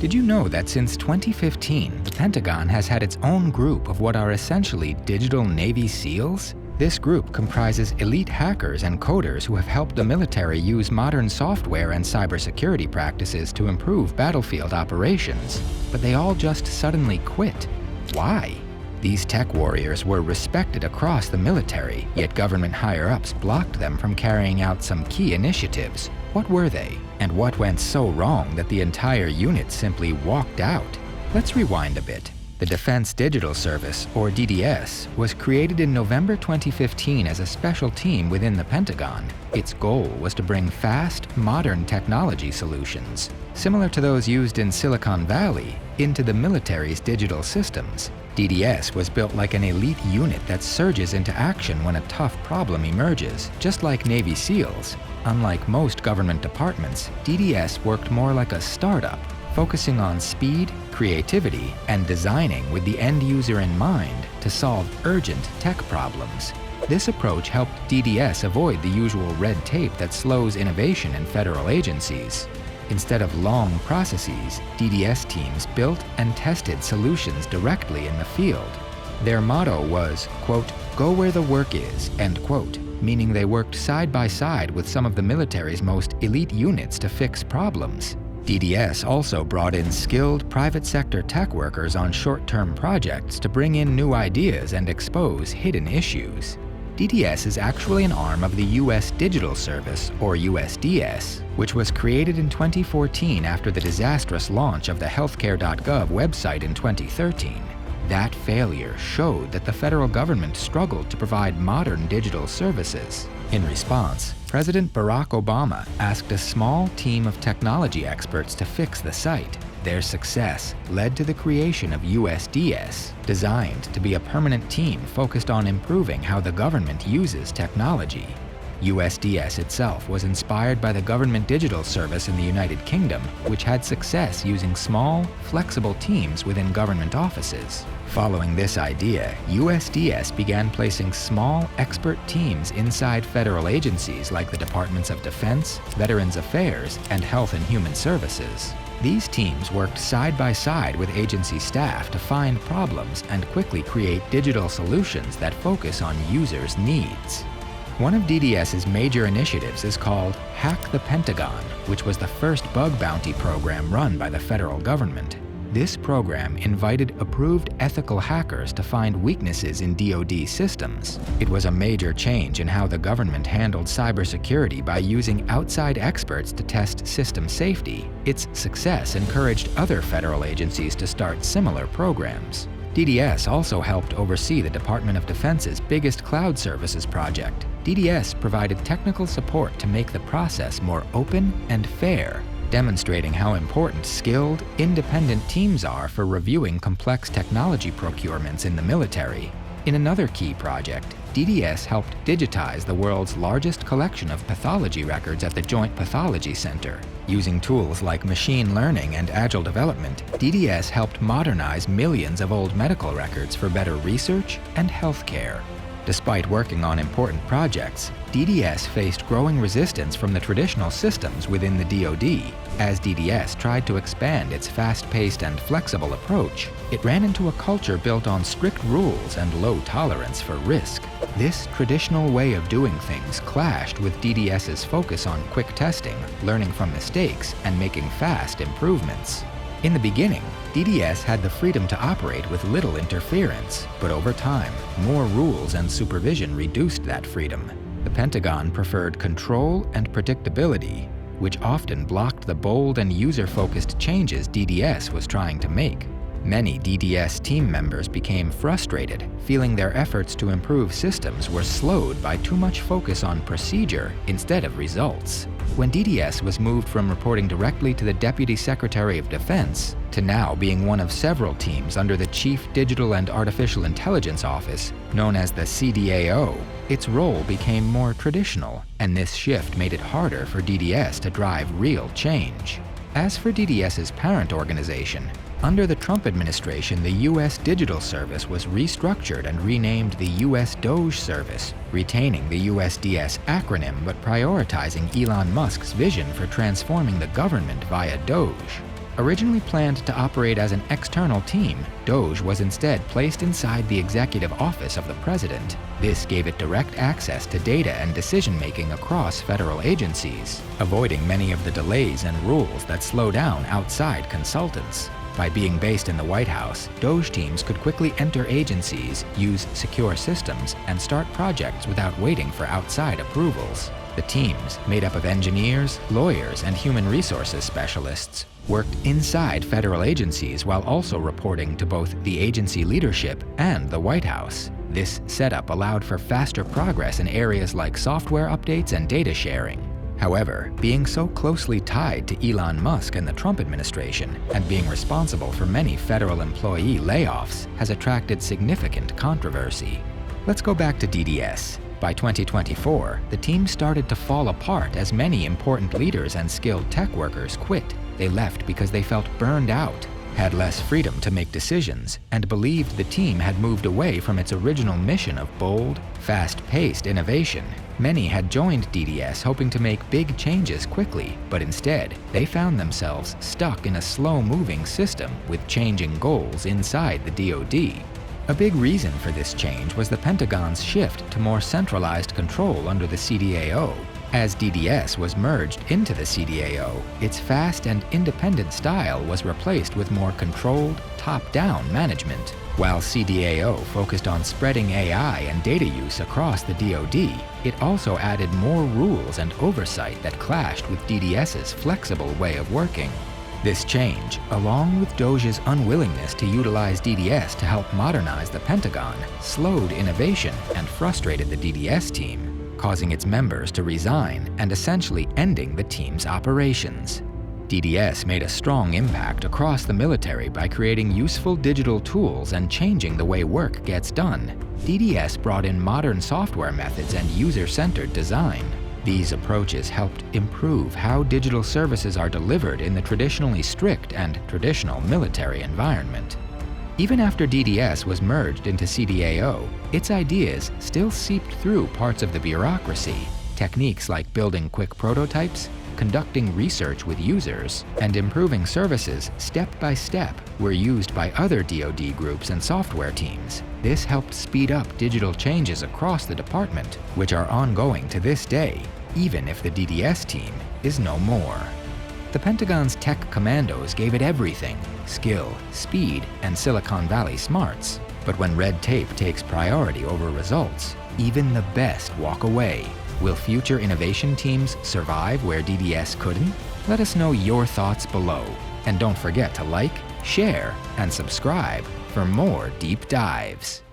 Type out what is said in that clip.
Did you know that since 2015, the Pentagon has had its own group of what are essentially digital Navy SEALs? This group comprises elite hackers and coders who have helped the military use modern software and cybersecurity practices to improve battlefield operations. But they all just suddenly quit. Why? These tech warriors were respected across the military, yet government higher-ups blocked them from carrying out some key initiatives. What were they? And what went so wrong that the entire unit simply walked out? Let's rewind a bit. The Defense Digital Service, or DDS, was created in November 2015 as a special team within the Pentagon. Its goal was to bring fast, modern technology solutions, similar to those used in Silicon Valley, into the military's digital systems. DDS was built like an elite unit that surges into action when a tough problem emerges, just like Navy SEALs. Unlike most government departments, DDS worked more like a startup, focusing on speed, creativity, and designing with the end user in mind to solve urgent tech problems. This approach helped DDS avoid the usual red tape that slows innovation in federal agencies. Instead of long processes, DDS teams built and tested solutions directly in the field. Their motto was, quote, "Go where the work is," end quote, meaning they worked side by side with some of the military's most elite units to fix problems. DDS also brought in skilled private sector tech workers on short-term projects to bring in new ideas and expose hidden issues. DDS is actually an arm of the U.S. Digital Service, or USDS, which was created in 2014 after the disastrous launch of the healthcare.gov website in 2013. That failure showed that the federal government struggled to provide modern digital services. In response, President Barack Obama asked a small team of technology experts to fix the site. Their success led to the creation of USDS, designed to be a permanent team focused on improving how the government uses technology. USDS itself was inspired by the Government Digital Service in the United Kingdom, which had success using small, flexible teams within government offices. Following this idea, USDS began placing small, expert teams inside federal agencies like the Departments of Defense, Veterans Affairs, and Health and Human Services. These teams worked side by side with agency staff to find problems and quickly create digital solutions that focus on users' needs. One of DDS's major initiatives is called Hack the Pentagon, which was the first bug bounty program run by the federal government. This program invited approved ethical hackers to find weaknesses in DoD systems. It was a major change in how the government handled cybersecurity by using outside experts to test system safety. Its success encouraged other federal agencies to start similar programs. DDS also helped oversee the Department of Defense's biggest cloud services project. DDS provided technical support to make the process more open and fair, demonstrating how important skilled, independent teams are for reviewing complex technology procurements in the military. In another key project, DDS helped digitize the world's largest collection of pathology records at the Joint Pathology Center. Using tools like machine learning and agile development, DDS helped modernize millions of old medical records for better research and healthcare. Despite working on important projects, DDS faced growing resistance from the traditional systems within the DoD. As DDS tried to expand its fast-paced and flexible approach, it ran into a culture built on strict rules and low tolerance for risk. This traditional way of doing things clashed with DDS's focus on quick testing, learning from mistakes, and making fast improvements. In the beginning, DDS had the freedom to operate with little interference, but over time, more rules and supervision reduced that freedom. The Pentagon preferred control and predictability, which often blocked the bold and user-focused changes DDS was trying to make. Many DDS team members became frustrated, feeling their efforts to improve systems were slowed by too much focus on procedure instead of results. When DDS was moved from reporting directly to the Deputy Secretary of Defense to now being one of several teams under the Chief Digital and Artificial Intelligence Office, known as the CDAO, its role became more traditional, and this shift made it harder for DDS to drive real change. As for DDS's parent organization, under the Trump administration, the U.S. Digital Service was restructured and renamed the U.S. DOGE Service, retaining the USDS acronym but prioritizing Elon Musk's vision for transforming the government via DOGE. Originally planned to operate as an external team, Doge was instead placed inside the executive office of the president. This gave it direct access to data and decision-making across federal agencies, avoiding many of the delays and rules that slow down outside consultants. By being based in the White House, Doge teams could quickly enter agencies, use secure systems, and start projects without waiting for outside approvals. The teams, made up of engineers, lawyers, and human resources specialists, worked inside federal agencies while also reporting to both the agency leadership and the White House. This setup allowed for faster progress in areas like software updates and data sharing. However, being so closely tied to Elon Musk and the Trump administration, and being responsible for many federal employee layoffs, has attracted significant controversy. Let's go back to DDS. By 2024, the team started to fall apart as many important leaders and skilled tech workers quit. They left because they felt burned out, had less freedom to make decisions, and believed the team had moved away from its original mission of bold, fast-paced innovation. Many had joined DDS hoping to make big changes quickly, but instead, they found themselves stuck in a slow-moving system with changing goals inside the DoD. A big reason for this change was the Pentagon's shift to more centralized control under the CDAO. As DDS was merged into the CDAO, its fast and independent style was replaced with more controlled, top-down management. While CDAO focused on spreading AI and data use across the DoD, it also added more rules and oversight that clashed with DDS's flexible way of working. This change, along with Doge's unwillingness to utilize DDS to help modernize the Pentagon, slowed innovation and frustrated the DDS team, causing its members to resign and essentially ending the team's operations. DDS made a strong impact across the military by creating useful digital tools and changing the way work gets done. DDS brought in modern software methods and user-centered design. These approaches helped improve how digital services are delivered in the traditionally strict and traditional military environment. Even after DDS was merged into CDAO, its ideas still seeped through parts of the bureaucracy. Techniques like building quick prototypes, conducting research with users, and improving services step by step were used by other DoD groups and software teams. This helped speed up digital changes across the department, which are ongoing to this day, even if the DDS team is no more. The Pentagon's tech commandos gave it everything: skill, speed, and Silicon Valley smarts. But when red tape takes priority over results, even the best walk away. Will future innovation teams survive where DDS couldn't? Let us know your thoughts below. And don't forget to like, share, and subscribe for more deep dives.